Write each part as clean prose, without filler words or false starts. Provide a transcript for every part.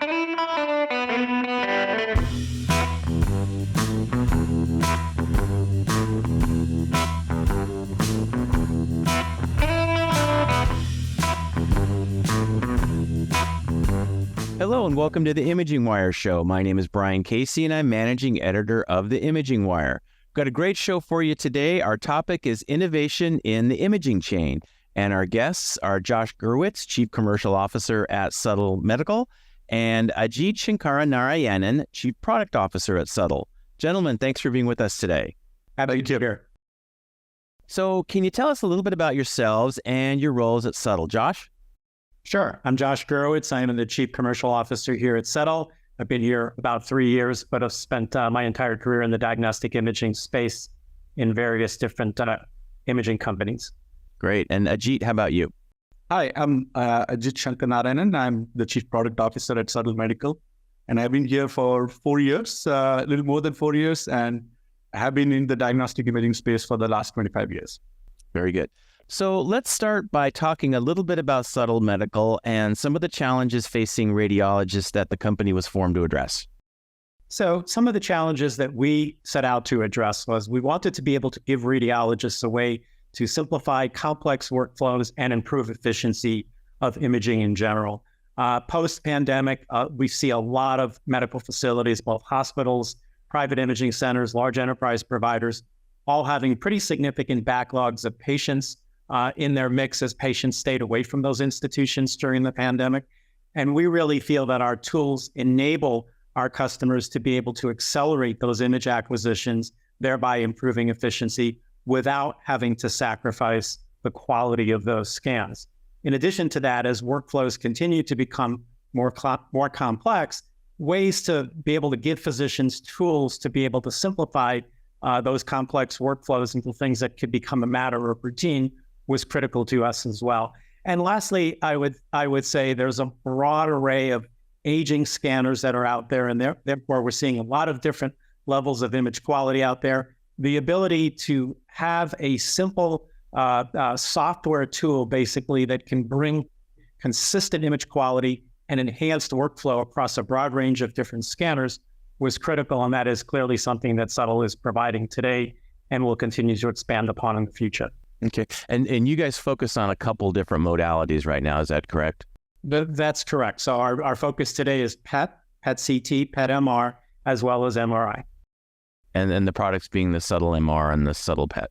Hello and welcome to the Imaging Wire Show. My name is Brian Casey and I'm managing editor of the Imaging Wire. Got a great show for you today. Our topic is innovation in the imaging chain. And our guests are Josh Gurewitz, Chief Commercial Officer at Subtle Medical, and Ajit Shankaranarayanan, Chief Product Officer at Subtle. Gentlemen, thanks for being with us today. Happy to be here. So can you tell us a little bit about yourselves and your roles at Subtle? Josh? Sure. I'm Josh Gurewitz. I am the Chief Commercial Officer here at Subtle. I've been here about 3 years, but I've spent my entire career in the diagnostic imaging space in various different imaging companies. Great. And Ajit, how about you? Hi, I'm Ajit Shankaranarayanan. I'm the Chief Product Officer at Subtle Medical. And I've been here for 4 years, a little more than 4 years, and I have been in the diagnostic imaging space for the last 25 years. Very good. So let's start by talking a little bit about Subtle Medical and some of the challenges facing radiologists that the company was formed to address. So some of the challenges that we set out to address was we wanted to be able to give radiologists a way to simplify complex workflows and improve efficiency of imaging in general. Post-pandemic, we see a lot of medical facilities, both hospitals, private imaging centers, large enterprise providers, all having pretty significant backlogs of patients in their mix as patients stayed away from those institutions during the pandemic. And we really feel that our tools enable our customers to be able to accelerate those image acquisitions, thereby improving efficiency without having to sacrifice the quality of those scans. In addition to that, as workflows continue to become more complex, ways to be able to give physicians tools to be able to simplify those complex workflows into things that could become a matter of routine was critical to us as well. And lastly, I would say there's a broad array of aging scanners that are out there, and therefore we're seeing a lot of different levels of image quality out there. The ability to have a simple software tool, basically, that can bring consistent image quality and enhanced workflow across a broad range of different scanners was critical, and that is clearly something that Subtle is providing today and will continue to expand upon in the future. Okay. And you guys focus on a couple different modalities right now, is that correct? That's correct. So our focus today is PET, PET-CT, PET-MR, as well as MRI. And then the products being the Subtle MR and the Subtle PET.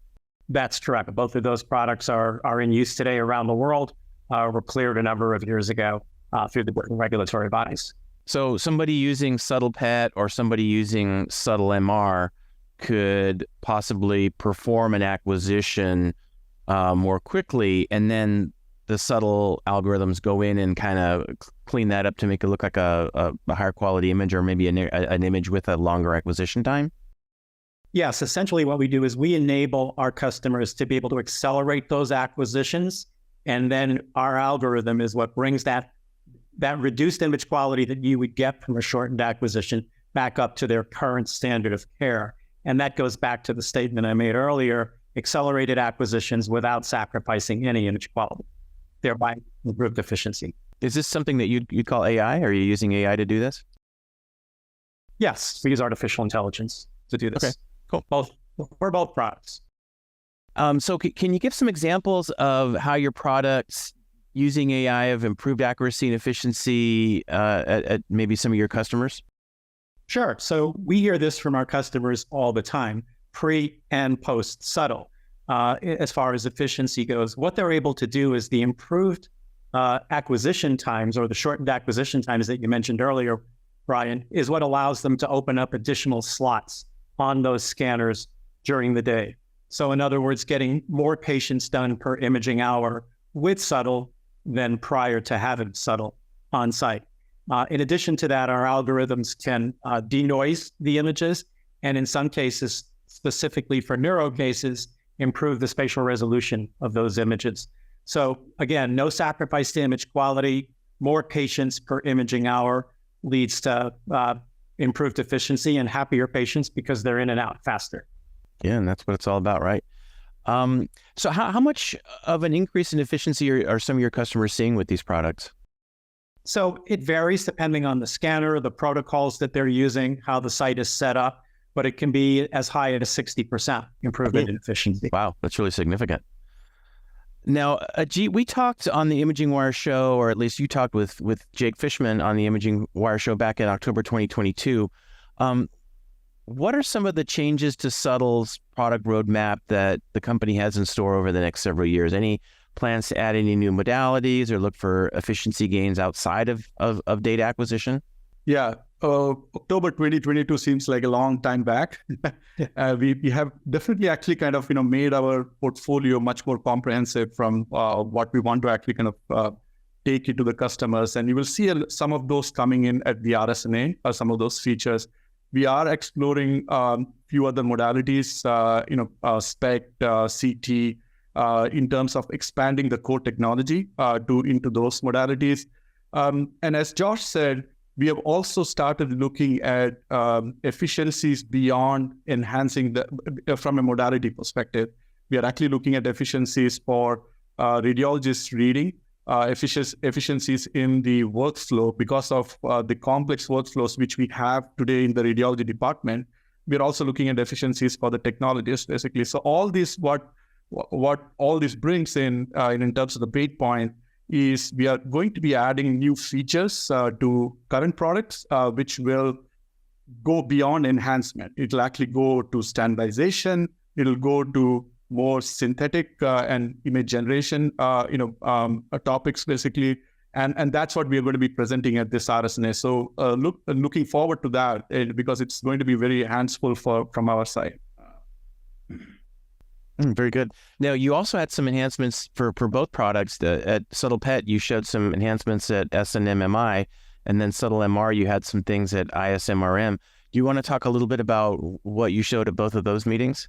That's correct. Both of those products are in use today around the world. Were cleared a number of years ago through the regulatory bodies. So somebody using Subtle PET or somebody using Subtle MR could possibly perform an acquisition more quickly, and then the Subtle algorithms go in and kind of clean that up to make it look like a higher quality image, or maybe an image with a longer acquisition time? Yes, essentially what we do is we enable our customers to be able to accelerate those acquisitions, and then our algorithm is what brings that reduced image quality that you would get from a shortened acquisition back up to their current standard of care. And that goes back to the statement I made earlier: accelerated acquisitions without sacrificing any image quality, thereby improved efficiency. Is this something that you'd call AI? Are you using AI to do this? Yes, we use artificial intelligence to do this. Okay, cool. For both products. So can you give some examples of how your products using AI have improved accuracy and efficiency at maybe some of your customers? Sure. So we hear this from our customers all the time, pre and post Subtle. As far as efficiency goes, what they're able to do is the improved acquisition times, or the shortened acquisition times that you mentioned earlier, Brian, is what allows them to open up additional slots on those scanners during the day. So in other words, getting more patients done per imaging hour with Subtle than prior to having Subtle on site. In addition to that, our algorithms can denoise the images, and in some cases, specifically for neuro cases, improve the spatial resolution of those images. So again, no sacrifice to image quality, more patients per imaging hour leads to improved efficiency and happier patients because they're in and out faster. Yeah, and that's what it's all about, right? So how much of an increase in efficiency are some of your customers seeing with these products? So it varies depending on the scanner, the protocols that they're using, how the site is set up, but it can be as high as 60% improvement in efficiency. Wow, that's really significant. Now, Ajit, we talked on the Imaging Wire show, or at least you talked with Jake Fishman on the Imaging Wire show back in October 2022. What are some of the changes to Subtle's product roadmap that the company has in store over the next several years? Any plans to add any new modalities or look for efficiency gains outside of data acquisition? Yeah, October 2022 seems like a long time back. We have definitely actually kind of made our portfolio much more comprehensive from what we want to actually kind of take it to the customers, and you will see some of those coming in at the RSNA, some of those features. We are exploring few other modalities, SPECT, CT, in terms of expanding the core technology into those modalities. And as Josh said, we have also started looking at efficiencies beyond enhancing from a modality perspective. We are actually looking at efficiencies for radiologists reading, efficiencies in the workflow because of the complex workflows which we have today in the radiology department. We're also looking at efficiencies for the technologists, basically. So all this, what all this brings in terms of the paid point, is we are going to be adding new features to current products, which will go beyond enhancement. It'll actually go to standardization. It'll go to more synthetic and image generation, topics basically, and that's what we are going to be presenting at this RSNA. So looking forward to that because it's going to be very hands-full from our side. Very good. Now, you also had some enhancements for both products. At Subtle PET, you showed some enhancements at SNMMI, and then Subtle MR, you had some things at ISMRM. Do you want to talk a little bit about what you showed at both of those meetings?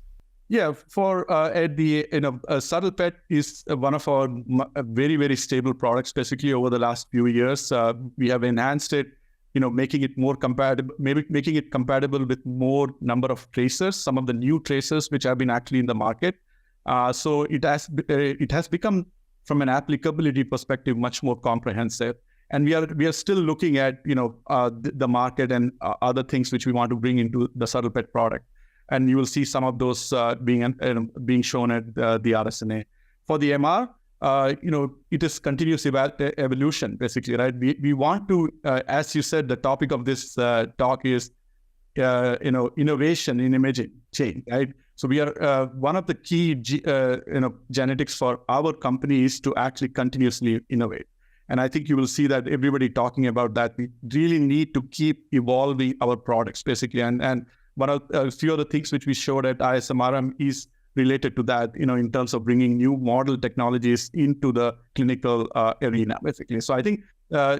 Yeah, for at the Subtle PET is one of our very, very stable products. Basically, over the last few years, we have enhanced it, making it more compatible, maybe making it compatible with more number of tracers, some of the new tracers which have been actually in the market. So it has become, from an applicability perspective, much more comprehensive. And we are still looking at the market and other things which we want to bring into the Subtle PET product. And you will see some of those being shown at the RSNA. For the MR, it is continuous evolution, basically, right? We want to, as you said, the topic of this talk is, innovation in imaging chain, right? So we are one of the key, genetics for our company is to actually continuously innovate. And I think you will see that everybody talking about that. We really need to keep evolving our products, basically. And one of a few other things which we showed at ISMRM is related to that, in terms of bringing new model technologies into the clinical arena, basically. So I think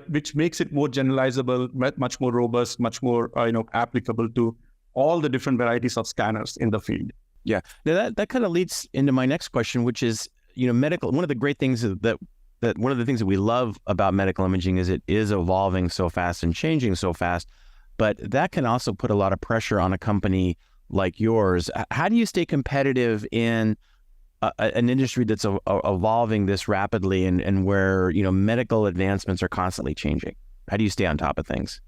which makes it more generalizable, much more robust, much more applicable to all the different varieties of scanners in the field. Yeah, now that kind of leads into my next question, which is, medical. One of the great things that one of the things that we love about medical imaging is it is evolving so fast and changing so fast, but that can also put a lot of pressure on a company like yours. How do you stay competitive in an industry that's evolving this rapidly and where medical advancements are constantly changing? How do you stay on top of things?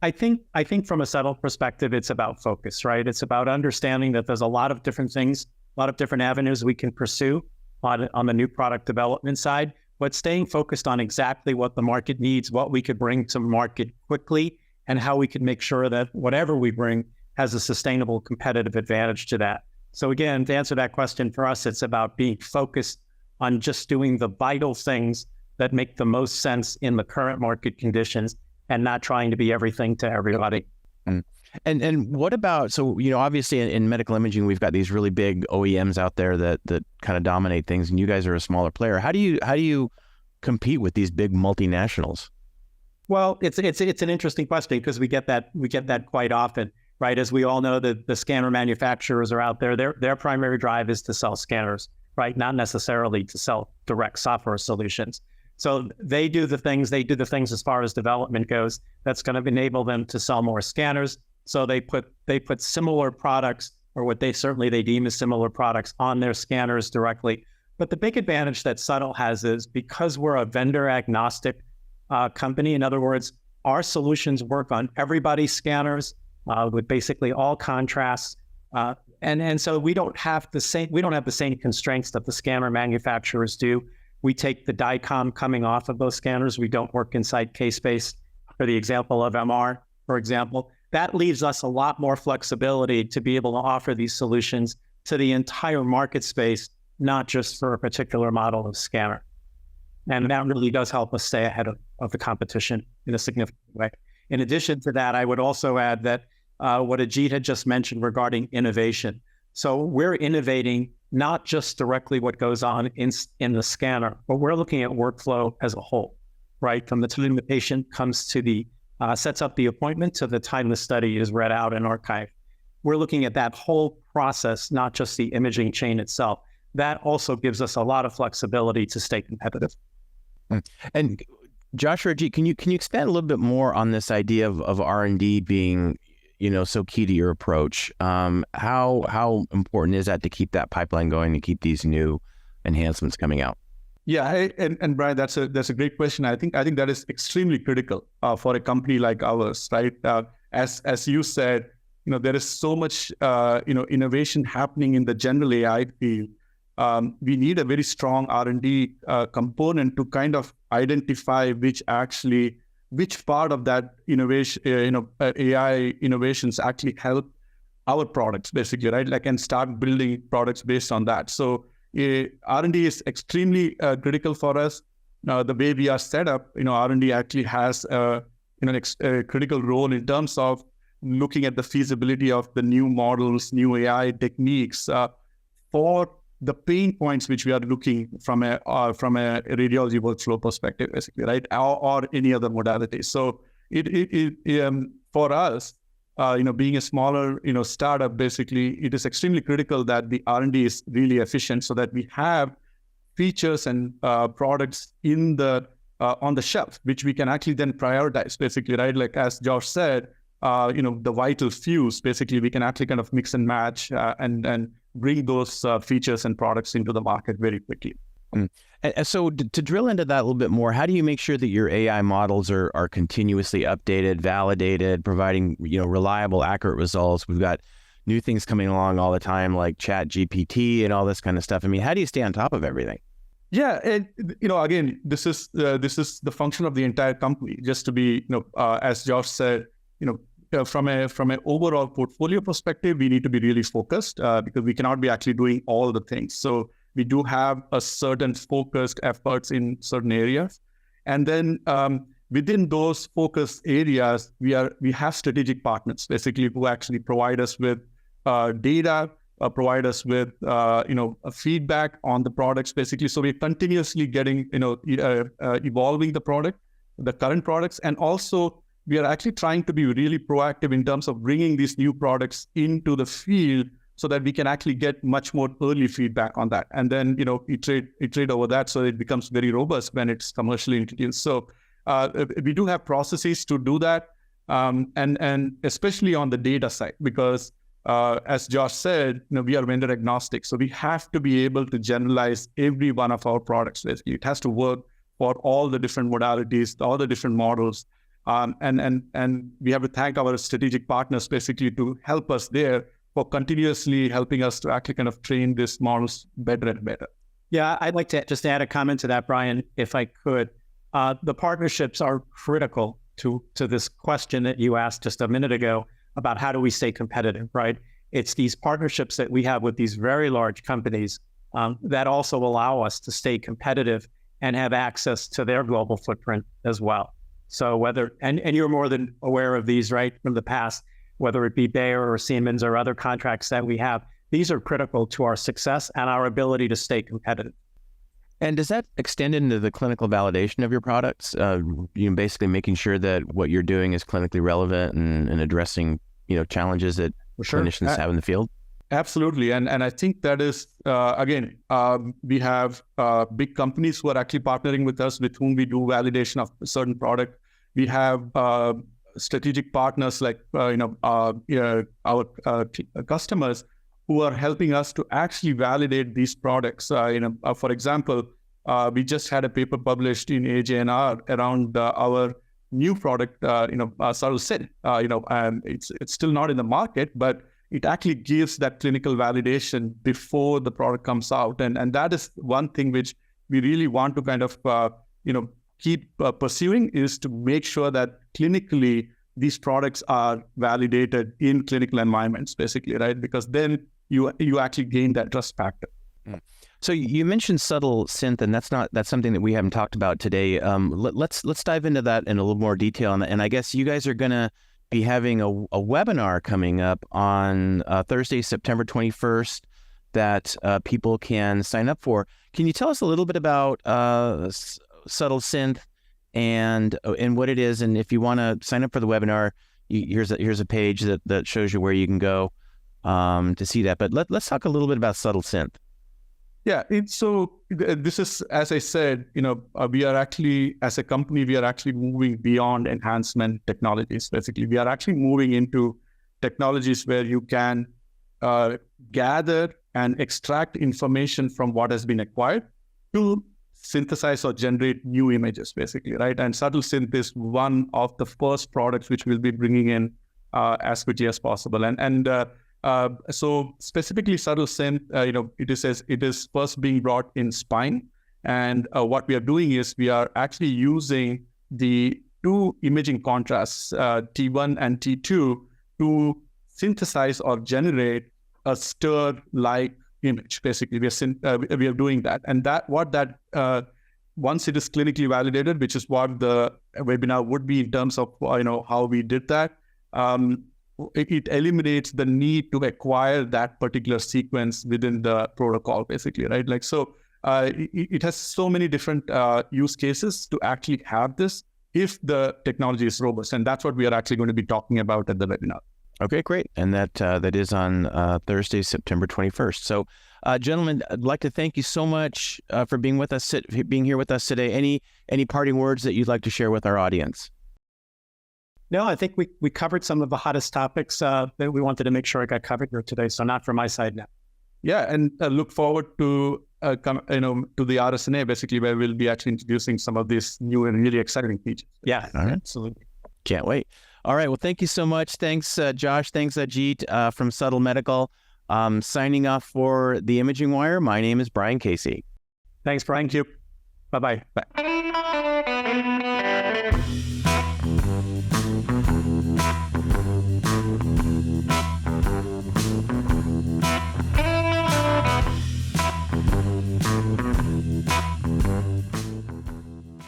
I think from a Subtle perspective, it's about focus, right? It's about understanding that there's a lot of different things, a lot of different avenues we can pursue on the new product development side, but staying focused on exactly what the market needs, what we could bring to market quickly, and how we can make sure that whatever we bring has a sustainable competitive advantage to that. So again, to answer that question, for us, it's about being focused on just doing the vital things that make the most sense in the current market conditions and not trying to be everything to everybody. And what about, so, obviously in medical imaging, we've got these really big OEMs out there that kind of dominate things, and you guys are a smaller player. How do you compete with these big multinationals? Well, it's an interesting question because we get that quite often, right? As we all know, the scanner manufacturers are out there. Their primary drive is to sell scanners, right? Not necessarily to sell direct software solutions. So they do the things as far as development goes that's going to enable them to sell more scanners. So they put similar products, or what they deem as similar products, on their scanners directly. But the big advantage that Subtle has is because we're a vendor agnostic company. In other words, our solutions work on everybody's scanners with basically all contrasts. And so we don't have the same constraints that the scanner manufacturers do. We take the DICOM coming off of those scanners. We don't work inside K-space. For the example of MR, for example, that leaves us a lot more flexibility to be able to offer these solutions to the entire market space, not just for a particular model of scanner. And that really does help us stay ahead of the competition in a significant way. In addition to that, I would also add that what Ajit had just mentioned regarding innovation. So we're innovating not just directly what goes on in the scanner, but we're looking at workflow as a whole, right? From the time the patient comes to the, sets up the appointment to the time the study is read out and archived. We're looking at that whole process, not just the imaging chain itself. That also gives us a lot of flexibility to stay competitive. And Josh or Ajit, can you expand a little bit more on this idea of R&D being, so key to your approach? How important is that to keep that pipeline going, to keep these new enhancements coming out? Yeah, and Brian, that's a great question. I think that is extremely critical for a company like ours, right? As you said, there is so much innovation happening in the general AI field. We need a very strong R&D component to kind of identify which part of that innovation, AI innovations actually help our products, basically, right? And start building products based on that. So R&D is extremely critical for us. The way we are set up, R&D actually has a critical role in terms of looking at the feasibility of the new models, new AI techniques for the pain points which we are looking from a radiology workflow perspective, basically, right, or any other modality. So for us, being a smaller startup, basically, it is extremely critical that the R&D is really efficient, so that we have features and products on the shelf, which we can actually then prioritize, basically, right? Like as Josh said, the vital fews, basically, we can actually kind of mix and match and bring those features and products into the market very quickly. And so to drill into that a little bit more, how do you make sure that your AI models are continuously updated, validated, providing reliable, accurate results? We've got new things coming along all the time, like Chat GPT and all this kind of stuff. I mean, how do you stay on top of everything? Yeah, and again, this is the function of the entire company. Just to be, as Josh said, from an overall portfolio perspective, we need to be really focused because we cannot be actually doing all the things. So we do have a certain focused efforts in certain areas, and then within those focused areas, we have strategic partners, basically, who actually provide us with data, provide us with feedback on the products, basically. So we're continuously getting evolving the current products, and also we are actually trying to be really proactive in terms of bringing these new products into the field so that we can actually get much more early feedback on that. And then, iterate over that so it becomes very robust when it's commercially introduced. So we do have processes to do that, and especially on the data side, because as Josh said, we are vendor agnostic. So we have to be able to generalize every one of our products. Basically, it has to work for all the different modalities, all the different models. And we have to thank our strategic partners, basically, to help us there for continuously helping us to actually kind of train these models better and better. Yeah, I'd like to just add a comment to that, Brian, if I could. The partnerships are critical to this question that you asked just a minute ago about how do we stay competitive, right? It's these partnerships that we have with these very large companies that also allow us to stay competitive and have access to their global footprint as well. So and you're more than aware of these, right, from the past, whether it be Bayer or Siemens or other contracts that we have, these are critical to our success and our ability to stay competitive. And does that extend into the clinical validation of your products? Basically making sure that what you're doing is clinically relevant and addressing, challenges that clinicians have in the field? Absolutely. And I think that is, again, we have big companies who are actually partnering with us, with whom we do validation of a certain product. We have strategic partners like, our customers who are helping us to actually validate these products. For example, we just had a paper published in AJNR around our new product, Subtle Synth. And it's still not in the market, but it actually gives that clinical validation before the product comes out. And that is one thing which we really want to kind of, keep pursuing, is to make sure that clinically these products are validated in clinical environments, basically, right? Because then you actually gain that trust factor. So you mentioned Subtle Synth, and that's something that we haven't talked about today. Let's dive into that in a little more detail. And I guess you guys are going to be having a webinar coming up on Thursday, September 21st, that people can sign up for. Can you tell us a little bit about Subtle Synth and what it is? And if you want to sign up for the webinar, here's a page that shows you where you can go to see that. But let's talk a little bit about Subtle Synth. Yeah, this is, as I said, we are actually, as a company, we are actually moving beyond enhancement technologies. Basically, we are actually moving into technologies where you can gather and extract information from what has been acquired to synthesize or generate new images, basically, right? And Subtle Synth is one of the first products which we'll be bringing in as quickly as possible. So specifically Subtle Synth, it is first being brought in spine. And what we are doing is we are actually using the two imaging contrasts, T1 and T2, to synthesize or generate a stir-like image. Basically, we are doing that. And once it is clinically validated, which is what the webinar would be in terms of how we did that, it eliminates the need to acquire that particular sequence within the protocol, basically, right? It has so many different use cases to actually have this if the technology is robust. And that's what we are actually going to be talking about at the webinar. Okay, great. And that is on Thursday, September 21st. So, gentlemen, I'd like to thank you so much for being here with us today. Any parting words that you'd like to share with our audience? No, I think we covered some of the hottest topics that we wanted to make sure I got covered here today. So not from my side now. Yeah, and look forward to to the RSNA, basically, where we'll be actually introducing some of these new and really exciting features. Yeah, all right. Absolutely. Can't wait. All right. Well, thank you so much. Thanks, Josh. Thanks, Ajit from Subtle Medical. Signing off for the Imaging Wire. My name is Brian Casey. Thanks, Brian. Bye-bye. Bye.